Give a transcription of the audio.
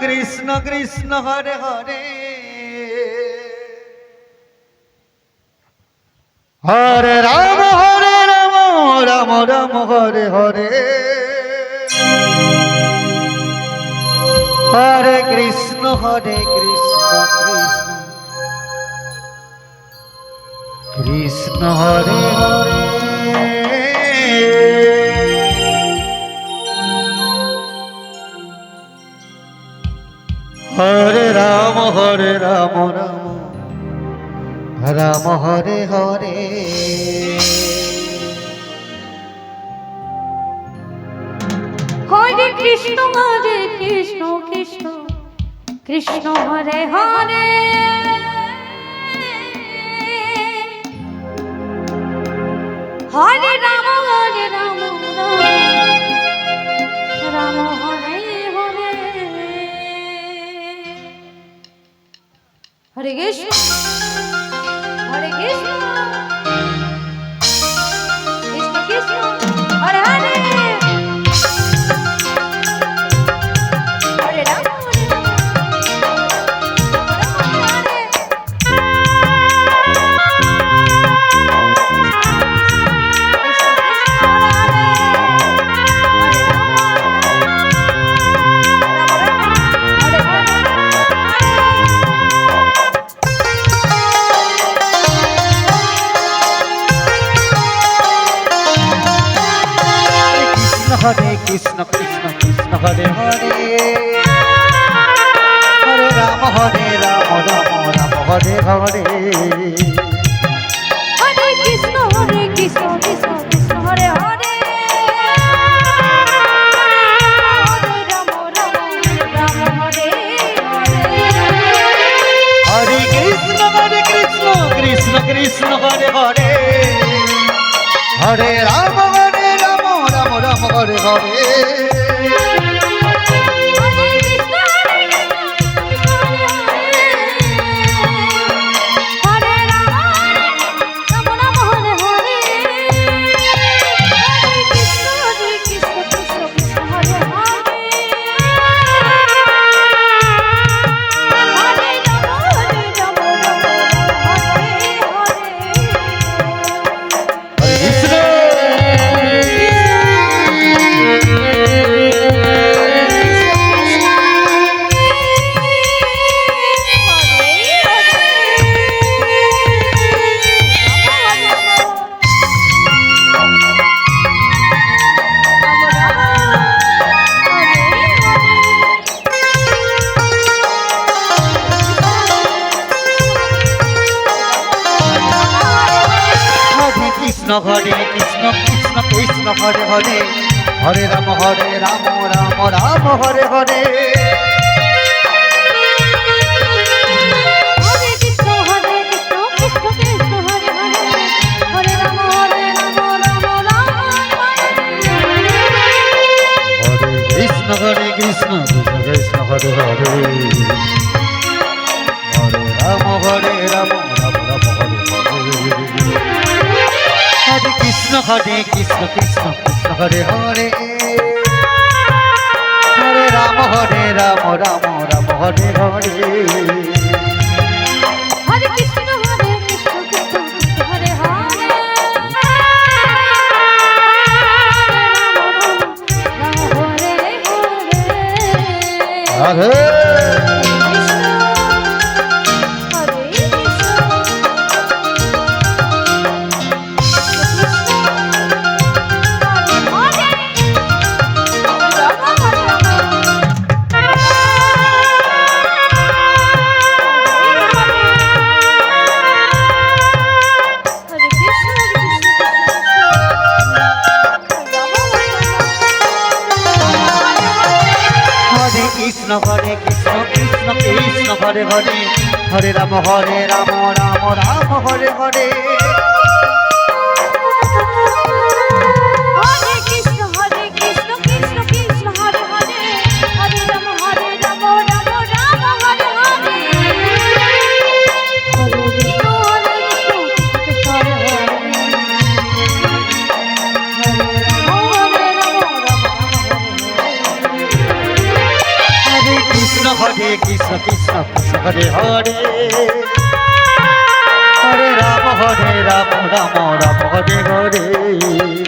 Krishna Krishna Hare Hare Hare Ram Ram Ram Hare Hare Hare Krishna Krishna Krishna Hare Hare Hare Ram Ram Ram Hare Hare Hare Krishna Krishna Krishna Hare Hare Hare Ram Ram Hare Hare Hare Krishna Hare Krishna Krishna Krishna Hare Hare Hare Ram Hare Krishna Krishna Krishna Hare Hare Hare Ram Ram Ram Hare Hare Hare Krishna Krishna Krishna Hare Hare Ram Ram Hare Hare Krishna Krishna Krishna Hare Hare Hare Ram Ram Hare Hare Hare Krishna Krishna Krishna Hare Hare Hare Ram Ram Ram Hare Hare Hare Krishna Krishna Hare Hare Hare Ram Ram Ram Hare Hare Hare Krishna Krishna Krishna Hare Hare Hare Ram Ram Ram Hare Hare Hare Krishna Krishna Hare Hare Hare Krishna Krishna Krishna Hare Hare Hare Ram Ram Ram Hare Hare Hare Krishna Krishna Krishna Hare Hare Hare Ram Ram Ram Hare Hare Krishna Hare Krishna Krishna Krishna Hare Hare Hare Ram Ram Ram Hare Hare